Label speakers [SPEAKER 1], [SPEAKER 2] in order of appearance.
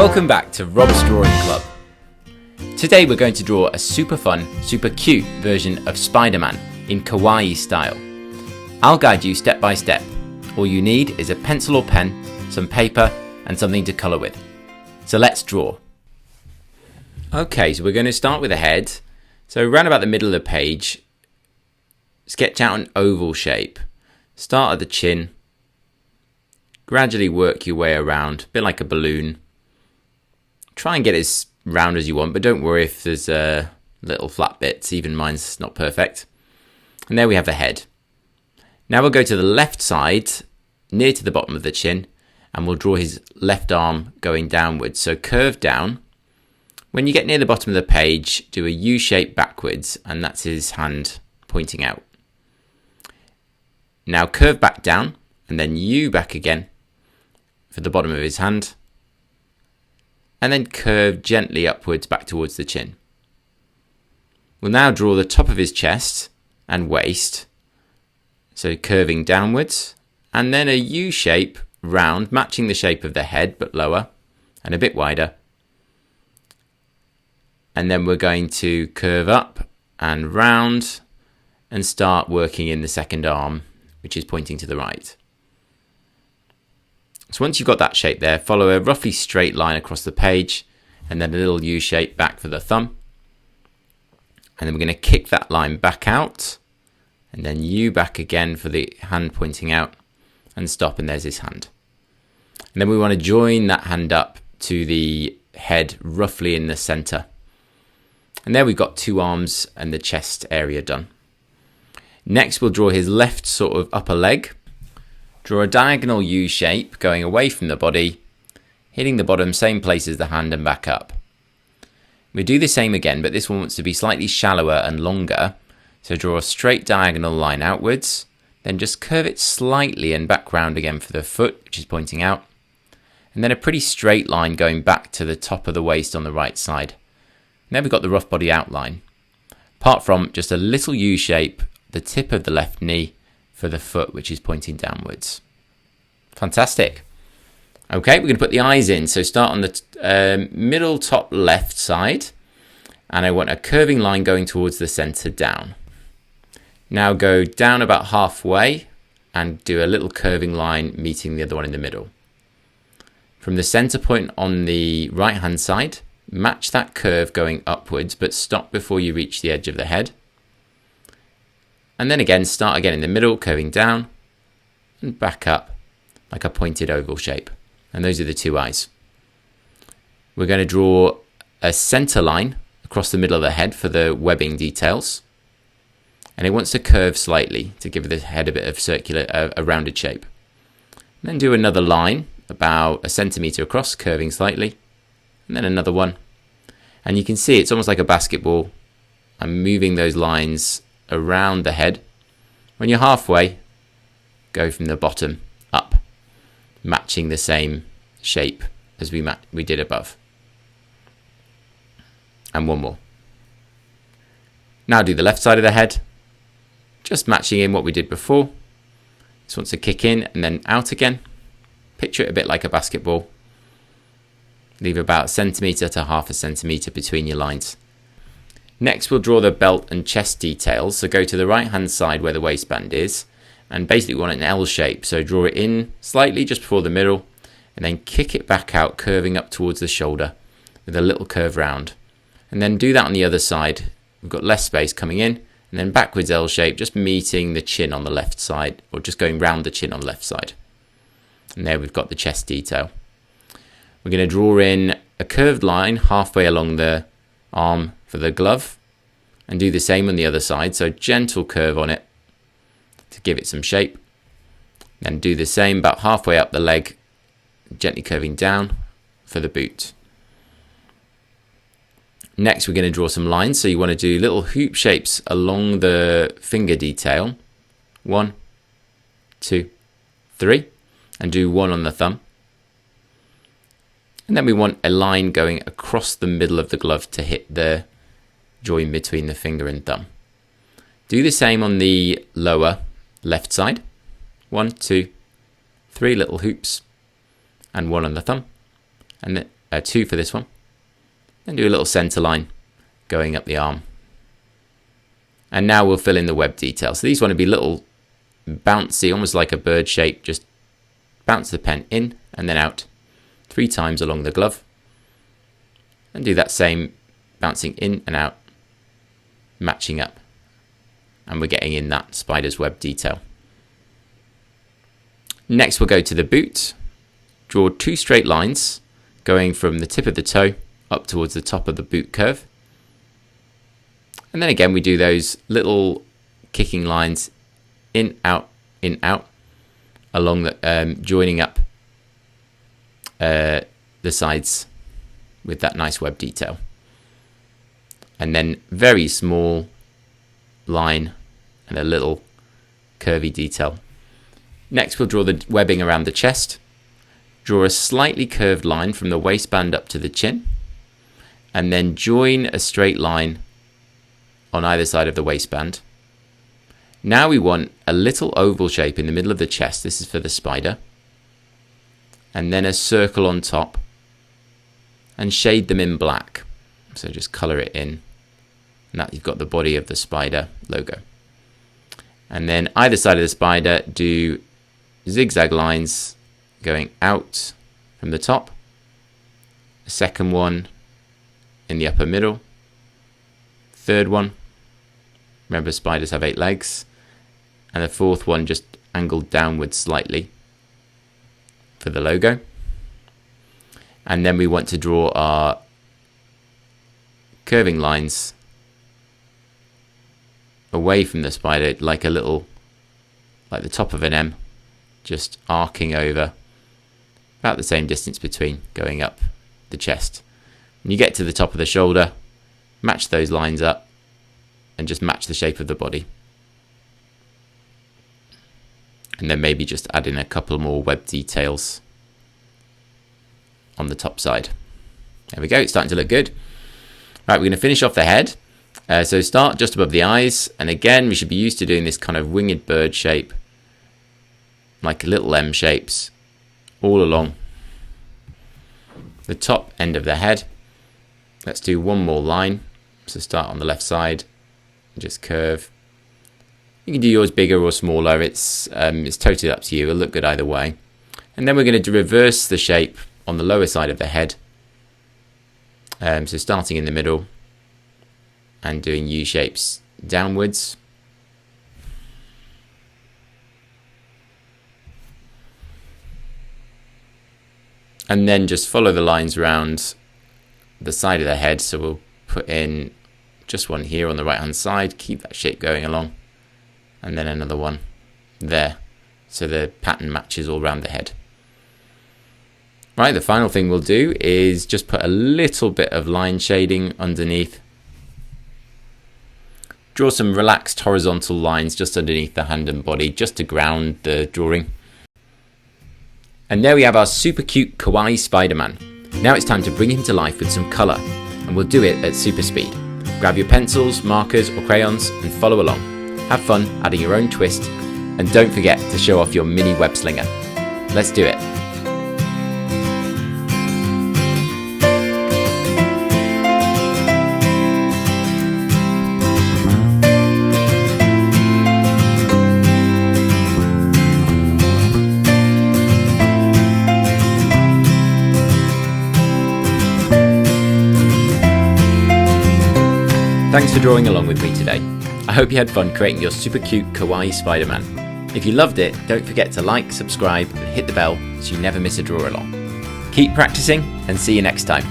[SPEAKER 1] Welcome back to Rob's Drawing Club. Today we're going to draw a super fun, super cute version of Spiderman in Kawaii style. I'll guide you step by step. All you need is a pencil or pen, some paper and something to colour with. So let's draw. Okay, so we're going to start with a head. So around about the middle of the page, sketch out an oval shape. Start at the chin, gradually work your way around, a bit like a balloon. Try and get as round as you want, but don't worry if there's little flat bits, even mine's not perfect. And there we have the head. Now we'll go to the left side, near to the bottom of the chin, and we'll draw his left arm going downwards. So curve down. When you get near the bottom of the page, do a U shape backwards, and that's his hand pointing out. Now curve back down, and then U back again for the bottom of his hand. And then curve gently upwards back towards the chin. We'll now draw the top of his chest and waist, so curving downwards, and then a U shape round, matching the shape of the head but lower and a bit wider. And then we're going to curve up and round and start working in the second arm, which is pointing to the right. So once you've got that shape there, follow a roughly straight line across the page and then a little U shape back for the thumb. And then we're going to kick that line back out and then U back again for the hand pointing out and stop, and there's his hand. And then we want to join that hand up to the head roughly in the center. And there we've got two arms and the chest area done. Next we'll draw his left sort of upper leg. Draw a diagonal U shape going away from the body, hitting the bottom same place as the hand and back up. We do the same again, but this one wants to be slightly shallower and longer. So draw a straight diagonal line outwards, then just curve it slightly and back round again for the foot, which is pointing out. And then a pretty straight line going back to the top of the waist on the right side. And there we've got the rough body outline. Apart from just a little U shape, the tip of the left knee for the foot, which is pointing downwards. Fantastic. Okay, we're going to put the eyes in. So start on the middle top left side, and I want a curving line going towards the center down. Now go down about halfway and do a little curving line meeting the other one in the middle. From the center point on the right hand side, match that curve going upwards, but stop before you reach the edge of the head. And then again, start again in the middle, curving down and back up like a pointed oval shape. And those are the two eyes. We're going to draw a center line across the middle of the head for the webbing details. And it wants to curve slightly to give the head a bit of circular, a rounded shape. And then do another line about 1 centimeter across, curving slightly. And then another one. And you can see it's almost like a basketball. I'm moving those lines around the head. When you're halfway, go from the bottom up, matching the same shape as we did above. And one more. Now do the left side of the head, just matching in what we did before. This wants to kick in and then out again. Picture it a bit like a basketball. Leave about 1 centimeter to ½ centimeter between your lines. Next we'll draw the belt and chest details, so go to the right hand side where the waistband is and basically want an L shape, so draw it in slightly just before the middle and then kick it back out, curving up towards the shoulder with a little curve round. And then do that on the other side. We've got less space coming in and then backwards L shape, just meeting the chin on the left side, or just going round the chin on the left side. And there we've got the chest detail. We're going to draw in a curved line halfway along the arm for the glove and do the same on the other side, so gentle curve on it to give it some shape. Then do the same about halfway up the leg, gently curving down for the boot. Next we're going to draw some lines, so you want to do little hoop shapes along the finger detail. 1, 2, 3, and do one on the thumb. And then we want a line going across the middle of the glove to hit the join between the finger and thumb. Do the same on the lower left side. 1, 2, 3 little hoops and one on the thumb. And 2 for this one. And do a little center line going up the arm. And now we'll fill in the web details. So these want to be little bouncy, almost like a bird shape. Just bounce the pen in and then out 3 times along the glove. And do that same bouncing in and out, matching up. And we're getting in that spider's web detail. Next we'll go to the boot. Draw 2 straight lines going from the tip of the toe up towards the top of the boot curve. And then again we do those little kicking lines in, out, along the joining up the sides with that nice web detail. And then very small line and a little curvy detail. Next we'll draw the webbing around the chest. Draw a slightly curved line from the waistband up to the chin, and then join a straight line on either side of the waistband. Now we want a little oval shape in the middle of the chest. This is for the spider. And then a circle on top, and shade them in black. So just color it in. And that you've got the body of the spider logo. And then either side of the spider, do zigzag lines going out from the top. A second one in the upper middle. Third one. Remember, spiders have 8 legs. And the fourth one just angled downwards slightly for the logo. And then we want to draw our curving lines away from the spider, like a little, like the top of an M, just arcing over, about the same distance between, going up the chest. When you get to the top of the shoulder, match those lines up and just match the shape of the body. And then maybe just add in a couple more web details on the top side. There we go, it's starting to look good. Right, we're going to finish off the head. So start just above the eyes, and again we should be used to doing this kind of winged bird shape, like little M shapes all along the top end of the head. Let's do one more line. So start on the left side and just curve. You can do yours bigger or smaller, it's totally up to you, it'll look good either way. And then we're going to reverse the shape on the lower side of the head. So starting in the middle and doing U shapes downwards. And then just follow the lines around the side of the head. So we'll put in just one here on the right hand side, keep that shape going along, and then another one there, so the pattern matches all around the head. Right, the final thing we'll do is just put a little bit of line shading underneath. Draw some relaxed horizontal lines just underneath the hand and body, just to ground the drawing. And there we have our super cute Kawaii Spiderman. Now it's time to bring him to life with some colour, and we'll do it at super speed. Grab your pencils, markers or crayons and follow along. Have fun adding your own twist, and don't forget to show off your mini web slinger. Let's do it. Thanks for drawing along with me today. I hope you had fun creating your super cute Kawaii Spiderman. If you loved it, don't forget to like, subscribe and hit the bell so you never miss a draw along. Keep practicing and see you next time.